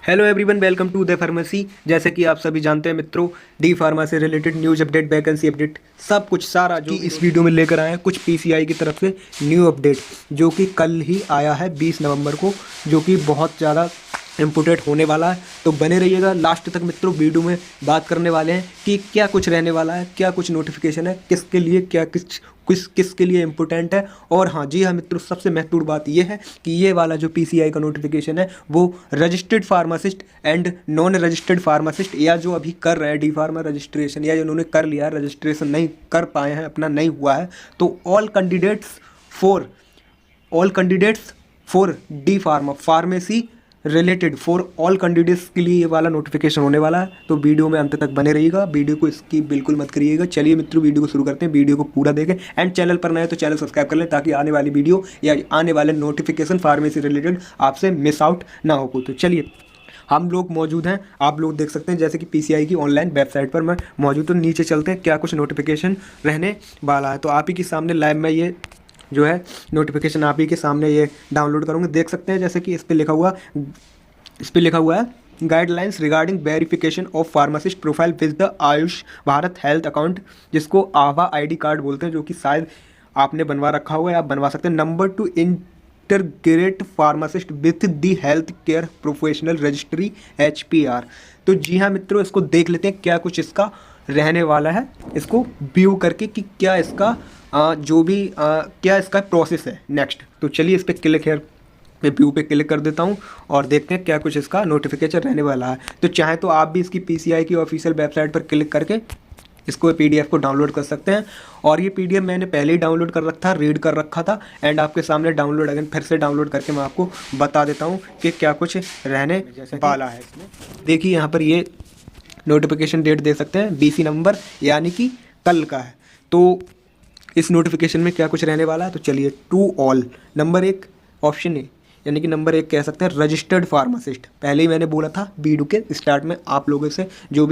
Hello everyone, welcome to the pharmacy. जैसे कि आप सभी जानते हैं मित्रों, डी फार्मा से related news update, vacancy update, सब कुछ सारा जो इस वीडियो में लेकर आए हैं। कुछ पीसीआई की तरफ से न्यू अपडेट जो कि कल ही आया है 20 नवंबर को, जो कि बहुत ज़्यादा इम्पोर्टेंट होने वाला है। तो बने रहिएगा लास्ट तक मित्रों। वीडियो में बात करने वाले हैं कि क्या कुछ रहने वाला है, क्या कुछ नोटिफिकेशन है, किसके लिए क्या किसके लिए इम्पोर्टेंट है। और हाँ जी हाँ मित्रों, सबसे महत्वपूर्ण बात यह है कि ये वाला जो पीसीआई का नोटिफिकेशन है वो registered pharmacist and non registered pharmacist, या जो अभी कर रहे हैं डी फार्मा रजिस्ट्रेशन, या जिन्होंने कर लिया है रजिस्ट्रेशन नहीं कर पाए हैं, अपना नहीं हुआ है, तो all candidates for D pharma pharmacy related for all candidates के लिए ये वाला नोटिफिकेशन होने वाला है। तो वीडियो में अंत तक बने रहिएगा, वीडियो को स्किप बिल्कुल मत करिएगा। चलिए मित्रों, वीडियो को शुरू करते हैं। वीडियो को पूरा देखें एंड चैनल पर नए तो चैनल सब्सक्राइब कर लें, ताकि आने वाली वीडियो या आने वाले नोटिफिकेशन फार्मेसी रिलेटेड आपसे मिस आउट ना हो। तो चलिए, हम लोग मौजूद हैं, आप लोग देख सकते हैं जैसे कि पीसीआई की ऑनलाइन वेबसाइट पर मैं मौजूद। तो नीचे चलते हैं, क्या कुछ नोटिफिकेशन रहने वाला है। तो आप ही के सामने लाइव में ये जो है नोटिफिकेशन आप ही के सामने ये डाउनलोड करूँगा। देख सकते हैं जैसे कि इस पर लिखा हुआ है guidelines regarding verification of pharmacist profile with the Ayush Bharat health account, जिसको आभा आईडी कार्ड बोलते हैं, जो कि शायद आपने बनवा रखा हुआ है, आप बनवा सकते हैं। Number 2 integrate pharmacist with the health care professional registry HPR। तो जी हाँ मित्रों, इसको देख लेते हैं क्या कुछ इसका रहने वाला है, इसको व्यू करके कि क्या इसका क्या इसका प्रोसेस है नेक्स्ट। तो चलिए इस पर क्लिक है, व्यू पे क्लिक कर देता हूँ और देखते हैं क्या कुछ इसका नोटिफिकेशन रहने वाला है। तो चाहे तो आप भी इसकी पीसीआई की ऑफिशियल वेबसाइट पर क्लिक करके इसको PDF को डाउनलोड कर सकते हैं। और ये PDF मैंने पहले ही डाउनलोड कर रखा था, रीड कर रखा था, एंड आपके सामने डाउनलोड अगेन फिर से डाउनलोड करके मैं आपको बता देता हूँ कि क्या कुछ रहने वाला है इसमें। देखिए यहाँ पर ये नोटिफिकेशन डेट दे सकते हैं 20 नवंबर, यानी कि कल का है। तो इस नोटिफिकेशन में क्या कुछ रहने वाला है, तो चलिए to all number 1 option A, यानी कि नंबर 1 कह सकते हैं रजिस्टर्ड फार्मासिस्ट। पहले ही मैंने बोला था वीडियो के स्टार्ट में आप लोगों से, जो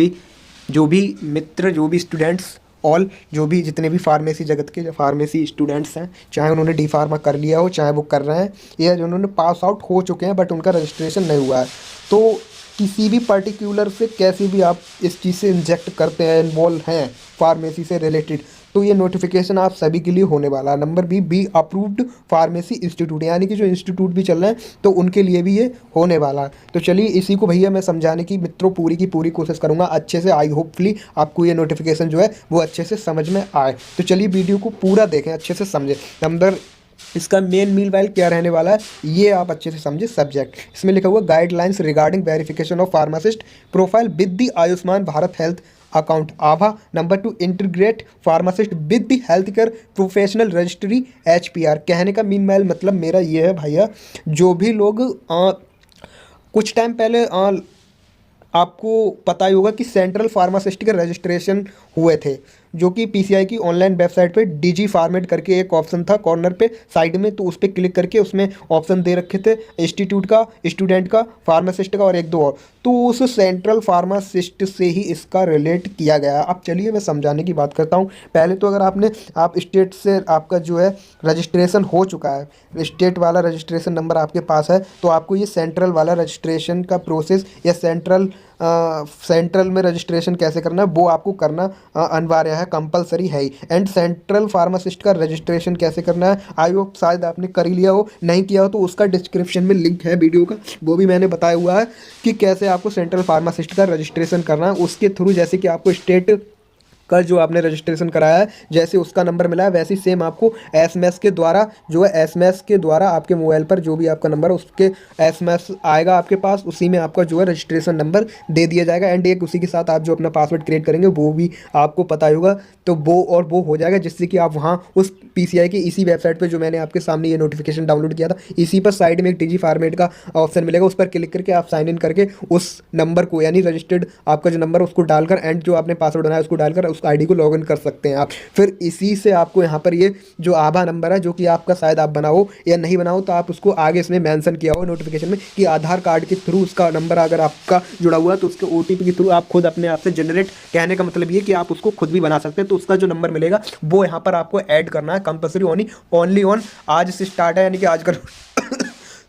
भी मित्र, जो भी स्टूडेंट्स, ऑल जो भी जितने भी फार्मेसी जगत के जो फार्मेसी स्टूडेंट्स हैं, चाहे उन्होंने डी फार्मा कर लिया हो, चाहे वो कर रहे हैं, या जो उन्होंने पास आउट हो चुके हैं बट उनका रजिस्ट्रेशन नहीं हुआ है, तो किसी भी पर्टिकुलर से कैसे भी आप इस चीज़ से इंजेक्ट करते हैं, इन्वॉल्व हैं फार्मेसी से रिलेटेड, तो ये नोटिफिकेशन आप सभी के लिए होने वाला है। Number be approved pharmacy institute, यानी कि जो इंस्टीट्यूट भी चल रहे हैं तो उनके लिए भी ये होने वाला है। तो चलिए इसी को भैया मैं समझाने की मित्रों पूरी की पूरी कोशिश करूंगा अच्छे से। आई होपफुली आपको ये नोटिफिकेशन जो है वो अच्छे से समझ में आए। तो चलिए वीडियो को पूरा देखें, अच्छे से समझें। नंबर इसका मेन मीनवाइल क्या रहने वाला है ये आप अच्छे से समझे। सब्जेक्ट इसमें लिखा हुआ guidelines regarding verification of pharmacist profile with the Ayushman Bharat health account Abha. Number 2 integrate pharmacist with the health care professional registry HPR। कहने का मीनवाइल मतलब मेरा ये है भैया, जो भी लोग कुछ टाइम पहले आपको पता ही होगा कि सेंट्रल फार्मासिस्ट के रजिस्ट्रेशन हुए थे, जो कि पीसीआई की ऑनलाइन वेबसाइट पे DG फॉर्मेट करके एक ऑप्शन था कॉर्नर पे साइड में, तो उस पर क्लिक करके उसमें ऑप्शन दे रखे थे इंस्टीट्यूट का, स्टूडेंट का, फार्मासिस्ट का और एक दो और। तो उस सेंट्रल फार्मासिस्ट से ही इसका रिलेट किया गया। अब चलिए मैं समझाने की बात करता हूँ। पहले तो अगर आप स्टेट से आपका जो है रजिस्ट्रेशन हो चुका है, स्टेट वाला रजिस्ट्रेशन नंबर आपके पास है, तो आपको ये सेंट्रल वाला रजिस्ट्रेशन का प्रोसेस या सेंट्रल में रजिस्ट्रेशन कैसे करना है वो आपको करना अनिवार्य है, कंपलसरी है ही। एंड सेंट्रल फार्मासिस्ट का रजिस्ट्रेशन कैसे करना है, आई होप शायद आपने कर ही लिया हो, नहीं किया हो तो उसका डिस्क्रिप्शन में लिंक है वीडियो का, वो भी मैंने बताया हुआ है कि कैसे आपको सेंट्रल फार्मासिस्ट का रजिस्ट्रेशन करना है। उसके थ्रू जैसे कि आपको स्टेट का जो आपने रजिस्ट्रेशन कराया है, जैसे उसका नंबर मिला है, वैसे ही सेम आपको SMS के द्वारा जो है, SMS के द्वारा आपके मोबाइल पर जो भी आपका नंबर है उसके SMS आएगा आपके पास, उसी में आपका जो है रजिस्ट्रेशन नंबर दे दिया जाएगा। एंड एक उसी के साथ आप जो अपना पासवर्ड क्रिएट करेंगे वो भी आपको पता ही होगा, तो वो हो जाएगा, जिससे कि आप वहाँ उस पीसीआई की इसी वेबसाइट पर जो मैंने आपके सामने ये नोटिफिकेशन डाउनलोड किया था, इसी पर साइड में एक DG फॉर्मेट का ऑप्शन मिलेगा, उस पर क्लिक करके आप साइन इन करके उस नंबर को, यानी रजिस्टर्ड आपका जो नंबर है उसको डालकर एंड जो आपने पासवर्ड बनाया उसको डालकर उस आईडी को लॉगिन कर सकते हैं आप। फिर इसी से आपको यहाँ पर ये जो आभा नंबर है, जो कि आपका शायद आप बनाओ या नहीं बनाओ, तो आप उसको आगे इसमें मेंशन किया हो नोटिफिकेशन में कि आधार कार्ड के थ्रू उसका नंबर अगर आपका जुड़ा हुआ है तो उसके OTP के थ्रू आप खुद अपने आप से जनरेट, कहने का मतलब ये कि आप उसको खुद भी बना सकते हैं। तो उसका जो नंबर मिलेगा वो यहाँ पर आपको ऐड करना है, कंपल्सरी ओनली ऑन आज से स्टार्ट है, यानी कि आज का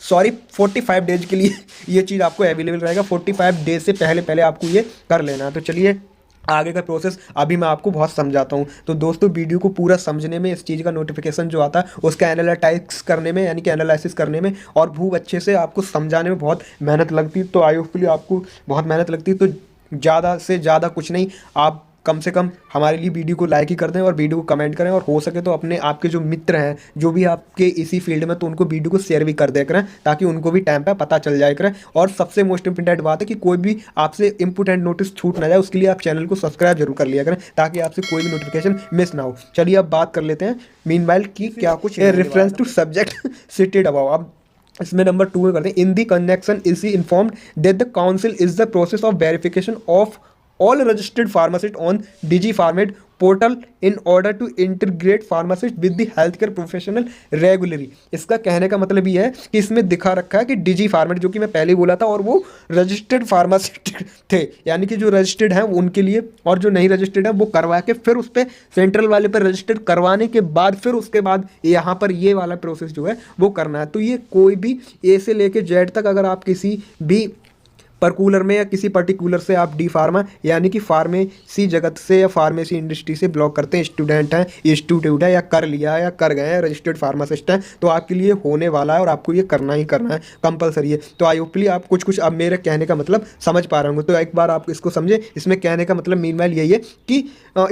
सॉरी 45 डेज के लिए ये चीज़ आपको अवेलेबल रहेगा। 45 डेज से पहले पहले आपको ये कर लेना है। तो चलिए आगे का प्रोसेस अभी मैं आपको बहुत समझाता हूँ। तो दोस्तों वीडियो को पूरा समझने में, इस चीज़ का नोटिफिकेशन जो आता है उसका एनालिटिक्स करने में, यानी कि एनालिसिस करने में और खूब अच्छे से आपको समझाने में बहुत मेहनत लगती है। तो आई होपफुली आपको बहुत मेहनत लगती है। तो ज़्यादा से ज़्यादा कुछ नहीं, आप कम से कम हमारे लिए वीडियो को लाइक ही कर दें और वीडियो को कमेंट करें, और हो सके तो अपने आपके जो मित्र हैं जो भी आपके इसी फील्ड में, तो उनको वीडियो को शेयर भी कर दिया करें ताकि उनको भी टाइम पे पता चल जाए करें। और सबसे मोस्ट इंपॉर्टेंट बात है कि कोई भी आपसे इंपॉर्टेंट नोटिस छूट ना जाए, उसके लिए आप चैनल को सब्सक्राइब जरूर कर लिया करें ताकि आपसे कोई भी नोटिफिकेशन मिस ना हो। चलिए अब बात कर लेते हैं मीनवाइल की क्या कुछ reference to subject cited above. अब इसमें नंबर 2 में करते हैं, in the connection is informed that the council is the process of verification of all registered pharmacist on DigiPharmed portal in order to integrate pharmacist with the healthcare professional regularly। इसका कहने का मतलब ये है कि इसमें दिखा रखा है कि DigiPharmed, जो कि मैं पहले ही बोला था, और वो रजिस्टर्ड फार्मासिस्ट थे, यानी कि जो रजिस्टर्ड हैं उनके लिए, और जो नहीं रजिस्टर्ड है वो करवा के फिर उस पर सेंट्रल वाले पर रजिस्टर्ड करवाने के बाद फिर उसके बाद यहाँ पर ये वाला प्रोसेस जो है वो करना है। तो ये कोई भी ए से लेके जेड तक, अगर आप किसी भी पर्टिकुलर में या किसी पर्टिकुलर से आप डी फार्मा यानी कि फार्मेसी जगत से या फार्मेसी इंडस्ट्री से ब्लॉक करते हैं, स्टूडेंट हैं, इंस्टीट्यूट है, या कर लिया है या कर गए हैं, रजिस्टर्ड फार्मासिस्ट हैं, तो आपके लिए होने वाला है और आपको ये करना ही करना है, कंपलसरी है। तो आई होपफुली आप कुछ अब मेरे कहने का मतलब समझ पा रहे होंगे। तो एक बार आप इसको समझे, इसमें कहने का मतलब मीनवाइल यही है कि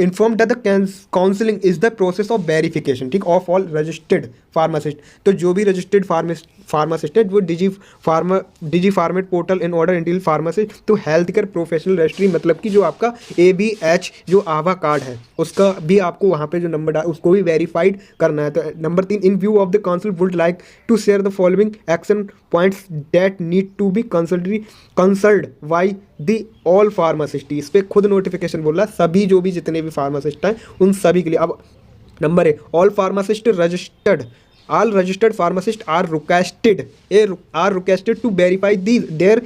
inform that the counselling is the process of verification, ठीक, ऑफ ऑल रजिस्टर्ड फार्मासिस्ट। तो जो भी रजिस्टर्ड फार्मासिस्ट है वो डिजीफार्मेट पोर्टल इन ऑर्डर इंडियल फार्मासिस्ट तो हेल्थ केयर प्रोफेशनल रजिस्ट्री, मतलब कि जो आपका ABH जो आभा कार्ड है उसका भी आपको वहाँ पे जो नंबर उसको भी वेरीफाइड करना है। तो number 3, in view of the council would like to share the following action points that need to be consulted by the all pharmacist. इस पर खुद नोटिफिकेशन बोल रहा है, सभी जो भी जितने भी फार्मासिस्ट हैं उन सभी के लिए। अब number 1, all pharmacist registered, all registered pharmacists are requested to verify their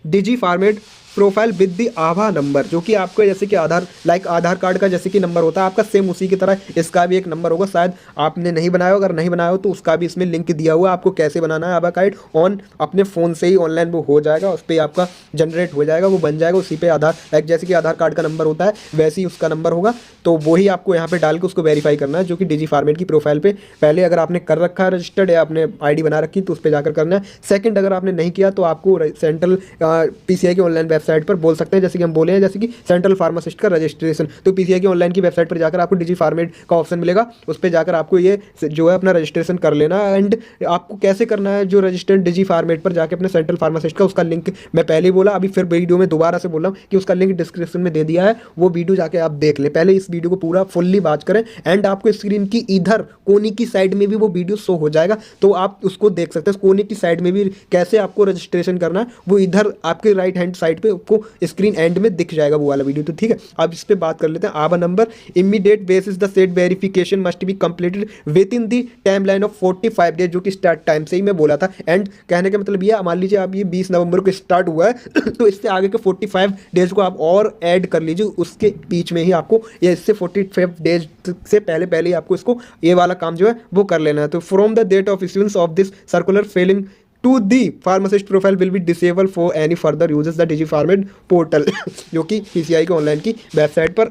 DigiPharmed profile with the Abha number, जो कि आपको जैसे कि आधार कार्ड का जैसे कि नंबर होता है आपका, सेम उसी की तरह इसका भी एक नंबर होगा। शायद आपने नहीं बनाया हो, अगर नहीं बनाया हो तो उसका भी इसमें लिंक दिया हुआ है, आपको कैसे बनाना है आभा कार्ड ऑन अपने फ़ोन से ही ऑनलाइन वो हो जाएगा, उस पर आपका जनरेट हो जाएगा, वो बन जाएगा, उसी पे आधार जैसे कि आधार कार्ड का नंबर होता है वैसे ही उसका नंबर होगा। तो वही आपको यहाँ पे डाल के उसको वेरीफाई करना है, जो कि DigiPharmed की प्रोफाइल पे पहले अगर आपने कर रखा है रजिस्टर्ड या आपने ID बना रखी तो उस पर जाकर करना है। सेकंड, अगर आपने नहीं किया तो आपको सेंट्रल PCI की ऑनलाइन वेबसाइट पर बोल सकते हैं, जैसे कि हम बोले हैं, जैसे कि सेंट्रल फार्मासिस्ट का रजिस्ट्रेशन, तो PCI की ऑनलाइन की वेबसाइट पर जाकर आपको DigiPharmed का ऑप्शन मिलेगा, उस पर जाकर आपको ये जो है अपना रजिस्ट्रेशन कर लेना। एंड आपको कैसे करना है, जो रजिस्टर्ड DigiPharmed पर जाकर अपने सेंट्रल फार्मासिस्ट का, उसका लिंक मैं पहले ही बोला, अभी फिर वीडियो में दोबारा से बोल रहा हूँ कि उसका लिंक डिस्क्रिप्शन में दे दिया है, वो वीडियो जाके आप देख लें। पहले इस वीडियो को पूरा फुल्ली वॉच करें एंड आपको स्क्रीन की इधर कोने की साइड में भी वो वीडियो शो हो जाएगा, तो आप उसको देख सकते हैं। कोने की साइड में भी कैसे आपको रजिस्ट्रेशन करना है वो इधर आपके राइट हैंड साइड पे आपको स्क्रीन एंड में दिख जाएगा वो वाला वीडियो। तो ठीक है, अब इस पे बात कर लेते हैं। आभा number immediate basis the set verification must be completed within the timeline of 45 days, जो कि स्टार्ट टाइम से ही मैं बोला था। एंड कहने का मतलब ये, मान लीजिए आप ये 20 नवंबर को स्टार्ट हुआ है तो इससे आगे के 45 डेज को आप और ऐड कर लीजिए, उसके बीच में ही आपको ये इससे 45 डेज से पहले पहले ही आपको इसको ये वाला काम जो है वो कर लेना है। तो from the date of issuance of this circular failing to the pharmacist profile will be disabled for any further uses the DigiPharmed portal जो कि PCI के ऑनलाइन की वेबसाइट पर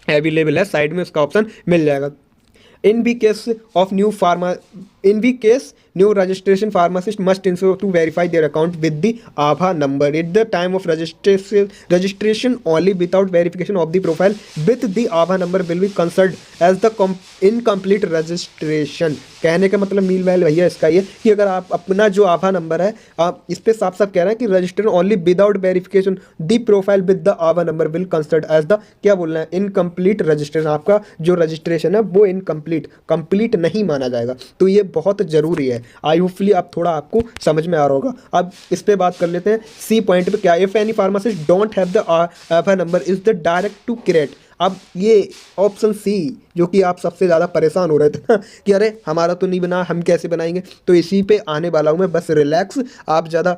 अवेलेबल है, साइड में उसका ऑप्शन मिल जाएगा। In the case of new registration pharmacist must ensure to verify their account with the Aadhaar number at the time of registration only. Without verification of the profile with the Aadhaar number will be considered as the incomplete registration। कहने का मतलब मील well भैया इसका ये कि अगर आप अपना जो आभा नंबर है, आप इस पे साफ साफ कह रहे हैं कि register only without verification the profile with the आभा number will considered as the, क्या बोलना है, इनकम्प्लीट रजिस्ट्रेशन। आपका जो रजिस्ट्रेशन है वो कंप्लीट नहीं माना जाएगा। तो ये बहुत जरूरी है, आई होपफुली आप थोड़ा आपको समझ में आ रहा होगा। अब इस पे बात कर लेते हैं सी पॉइंट पे, क्या, if any pharmacist don't have the आभा number is the direct to create. अब ये ऑप्शन सी, जो कि आप सबसे ज़्यादा परेशान हो रहे थे ना कि अरे हमारा तो नहीं बना, हम कैसे बनाएंगे, तो इसी पे आने वाला हूँ मैं, बस रिलैक्स, आप ज़्यादा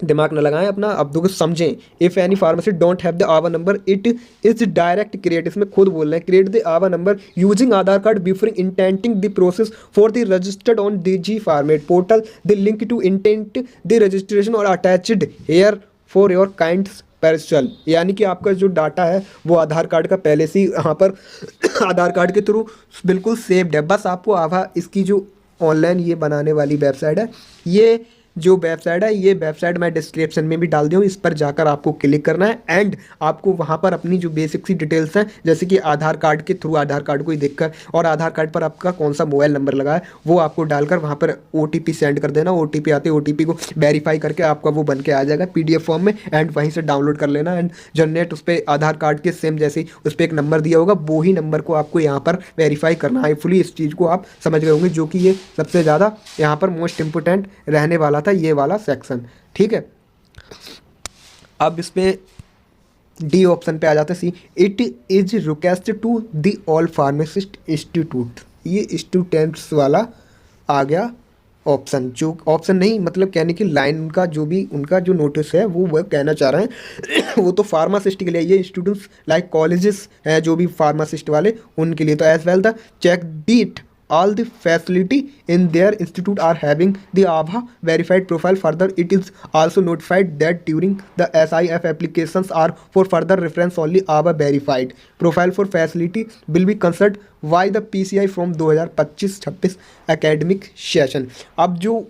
दिमाग न लगाएं अपना, अब देखो समझें। If any pharmacy don't have the आवर number it is direct create, इसमें खुद बोल रहे हैं, क्रिएट द आवर number using Aadhaar card before intending the process for the registered on DG format portal the link to intent the registration और attached here for your kind perusal. यानी कि आपका जो डाटा है वो आधार कार्ड का पहले से ही यहाँ पर आधार कार्ड के थ्रू बिल्कुल सेव्ड है। बस आपको आभा इसकी जो ऑनलाइन ये बनाने वाली वेबसाइट है, ये जो वेबसाइट है, ये वेबसाइट मैं डिस्क्रिप्शन में भी डाल दी हूँ, इस पर जाकर आपको क्लिक करना है एंड आपको वहाँ पर अपनी जो बेसिक सी डिटेल्स हैं, जैसे कि आधार कार्ड के थ्रू आधार कार्ड को ही देखकर और आधार कार्ड पर आपका कौन सा मोबाइल नंबर लगा है वो आपको डालकर वहाँ पर OTP सेंड कर देना। OTP आते OTP को वेरीफाई करके आपका वो बन के आ जाएगा PDF फॉर्म में एंड वहीं से डाउनलोड कर लेना एंड जनरेट उस पर आधार कार्ड के सेम जैसे ही उस पर एक नंबर दिया होगा वो ही नंबर को आपको यहाँ पर वेरीफाई करना है। फुली इस चीज़ को आप समझ गए होंगे, जो कि ये सबसे ज़्यादा यहाँ पर मोस्ट इंपॉर्टेंट रहने वाला था, ये वाला सेक्शन। ठीक है, अब इस पे डी ऑप्शन पे आ जाते हैं। See it is request to the all pharmacist institute, ये स्टूडेंट्स वाला आ गया ऑप्शन, जो ऑप्शन नहीं मतलब कहने की लाइन उनका जो भी उनका जो नोटिस है वो कहना चाह रहे हैं वो तो फार्मासिस्ट के लिए, ये स्टूडेंट्स लाइक कॉलेजेस हैं जो भी फार्मासिस्ट वाले उनके लिए। तो as well the check did all the facility in their institute are having the ABHA verified profile. Further, it is also notified that during the SIF applications are for further reference only ABHA verified profile for facility will be considered by the PCI from 2025-26 academic session। अब जो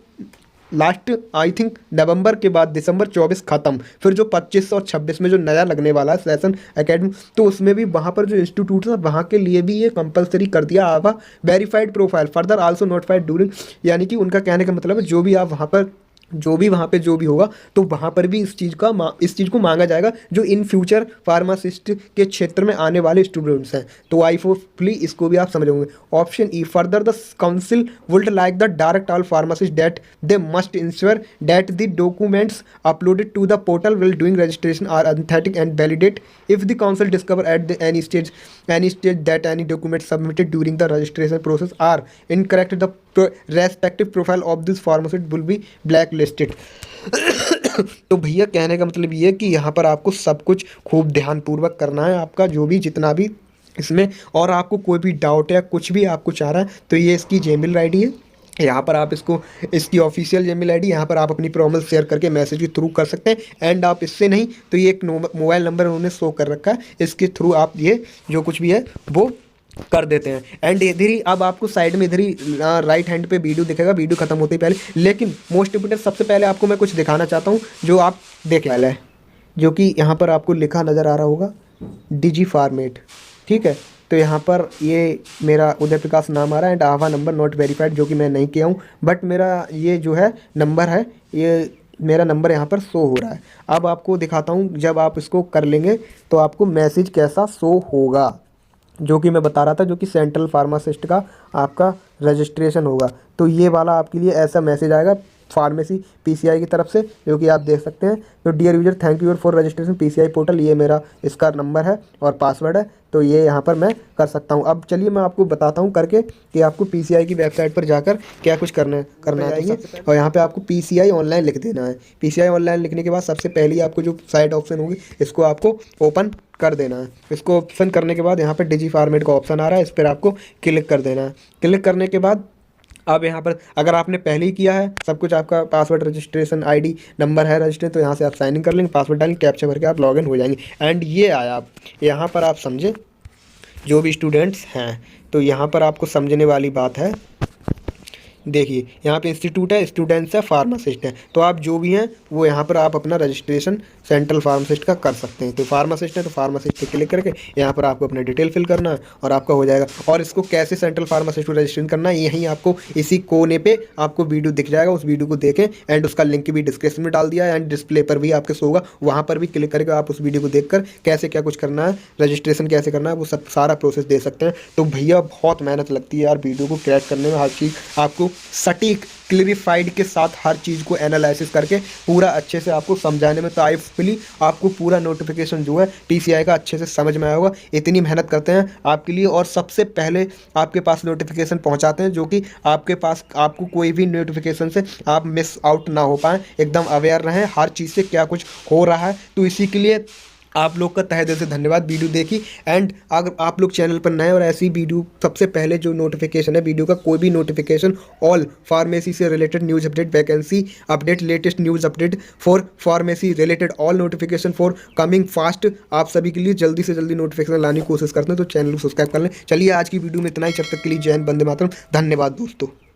last I think November के बाद दिसंबर 24 ख़त्म, फिर जो 25 और 26 में जो नया लगने वाला है सेशन एकेडमी, तो उसमें भी वहाँ पर जो इंस्टीट्यूट है वहाँ के लिए भी ये कंपलसरी कर दिया आवा verified profile further also notified during. यानी कि उनका कहने का मतलब है जो भी आप वहाँ पर जो भी वहाँ पे जो भी होगा तो वहाँ पर भी इस चीज़ को मांगा जाएगा जो इन फ्यूचर फार्मासिस्ट के क्षेत्र में आने वाले स्टूडेंट्स हैं। तो आई होपफुली इसको भी आप समझ होंगे। Option E further the council would like the direct all pharmacist that they must ensure that the documents uploaded to the portal will doing registration are authentic and validate if the council discover at the any stage that any document submitted during the registration process are incorrect the respective profile of this pharmacist will be blacklisted. तो भैया कहने का मतलब ये कि यहाँ पर आपको सब कुछ खूब ध्यानपूर्वक करना है, आपका जो भी जितना भी इसमें, और आपको कोई भी डाउट है कुछ भी आपको चाह रहा है तो ये इसकी जेमेल आईडी है, यहाँ पर आप इसकी ऑफिशियल जेमेल आईडी, यहाँ पर आप अपनी प्रॉब्लम शेयर करके मैसेज के थ्रू कर सकते हैं। एंड आप इससे नहीं तो ये एक मोबाइल नंबर उन्होंने शो कर रखा है, इसके थ्रू आप ये जो कुछ भी है वो कर देते हैं। एंड इधर ही अब आपको साइड में इधर ही राइट हैंड पे वीडियो दिखेगा, वीडियो खत्म होते ही पहले। लेकिन मोस्ट इंपोर्टेंट सबसे पहले आपको मैं कुछ दिखाना चाहता हूँ जो आप देख वाला है, जो कि यहाँ पर आपको लिखा नज़र आ रहा होगा DG फॉर्मेट। ठीक है, तो यहाँ पर ये मेरा उदय प्रकाश नाम आ रहा है and Abha number not verified, जो कि मैं नहीं किया हूँ, बट मेरा ये जो है नंबर है, ये मेरा नंबर यहाँ पर शो हो रहा है। अब आपको दिखाता हूँ जब आप इसको कर लेंगे तो आपको मैसेज कैसा शो होगा, जो कि मैं बता रहा था, जो कि सेंट्रल फार्मासिस्ट का आपका रजिस्ट्रेशन होगा। तो ये वाला आपके लिए ऐसा मैसेज आएगा फार्मेसी PCI की तरफ से, जो कि आप देख सकते हैं। तो dear user thank you for registration PCI portal, ये मेरा इसका नंबर है और पासवर्ड है, तो ये यहाँ पर मैं कर सकता हूँ। अब चलिए मैं आपको बताता हूँ करके कि आपको PCI की वेबसाइट पर जाकर क्या कुछ करना है। और यहाँ पे आपको PCI ऑनलाइन लिख देना है। PCI ऑनलाइन लिखने के बाद सबसे पहले आपको जो साइट ऑप्शन होगी इसको आपको ओपन कर देना है। इसको ओपन करने के बाद यहाँ पर DG फॉर्मेट का ऑप्शन आ रहा है, इस पर आपको क्लिक कर देना है। क्लिक करने के बाद अब यहाँ पर अगर आपने पहले ही किया है सब कुछ, आपका पासवर्ड रजिस्ट्रेशन ID नंबर है रजिस्टर, तो यहाँ से आप साइन इन कर लेंगे, पासवर्ड डालेंगे, कैप्चा भर के आप लॉगिन हो जाएंगे। एंड ये आया आप यहाँ पर आप समझे जो भी स्टूडेंट्स हैं, तो यहाँ पर आपको समझने वाली बात है। देखिए यहाँ पे इंस्टीट्यूट है, स्टूडेंट्स है, फार्मासिस्ट है, तो आप जो भी हैं वो यहाँ पर आप अपना रजिस्ट्रेशन सेंट्रल फार्मासिस्ट का कर सकते हैं। तो फार्मासिस्ट है तो फार्मासिस्ट पे क्लिक करके यहाँ पर आपको अपना डिटेल फिल करना है और आपका हो जाएगा। और इसको कैसे सेंट्रल फार्मासिस्ट को रजिस्ट्रेशन करना है यहीं आपको इसी कोने पे आपको वीडियो दिख जाएगा, उस वीडियो को देखें एंड उसका लिंक भी डिस्क्रिप्शन में डाल दिया है एंड डिस्प्ले पर भी आपके शो होगा, वहाँ पर भी क्लिक करके आप उस वीडियो को देख कर कैसे क्या कुछ करना है, रजिस्ट्रेशन कैसे करना है, वो सब सारा प्रोसेस दे सकते हैं। तो भैया बहुत मेहनत लगती है यार वीडियो को क्रिएट करने में, हर चीज़ आपको सटीक क्लियरिफाइड के साथ हर चीज़ को एनालिसिस करके पूरा अच्छे से आपको समझाने में, तो आईफुली आपको पूरा नोटिफिकेशन जो है टीसीआई का अच्छे से समझ में आया होगा। इतनी मेहनत करते हैं आपके लिए और सबसे पहले आपके पास नोटिफिकेशन पहुंचाते हैं, जो कि आपके पास आपको कोई भी नोटिफिकेशन से आप मिस आउट ना हो पाएँ, एकदम अवेयर रहें हर चीज़ से क्या कुछ हो रहा है। तो इसी के लिए आप लोग का तहे दिल से धन्यवाद वीडियो देखी। एंड अगर आप लोग चैनल पर नए और ऐसी वीडियो सबसे पहले जो नोटिफिकेशन है वीडियो का, कोई भी नोटिफिकेशन, ऑल फार्मेसी से related news update, vacancy update, latest news update for pharmacy related, all notification for coming fast, आप सभी के लिए जल्दी से जल्दी नोटिफिकेशन लाने की कोशिश करते हैं। तो चैनल को सब्सक्राइब कर लें। चलिए आज की वीडियो में इतना ही, जब तक के लिए जय हिंद, वंदे मातरम, धन्यवाद दोस्तों।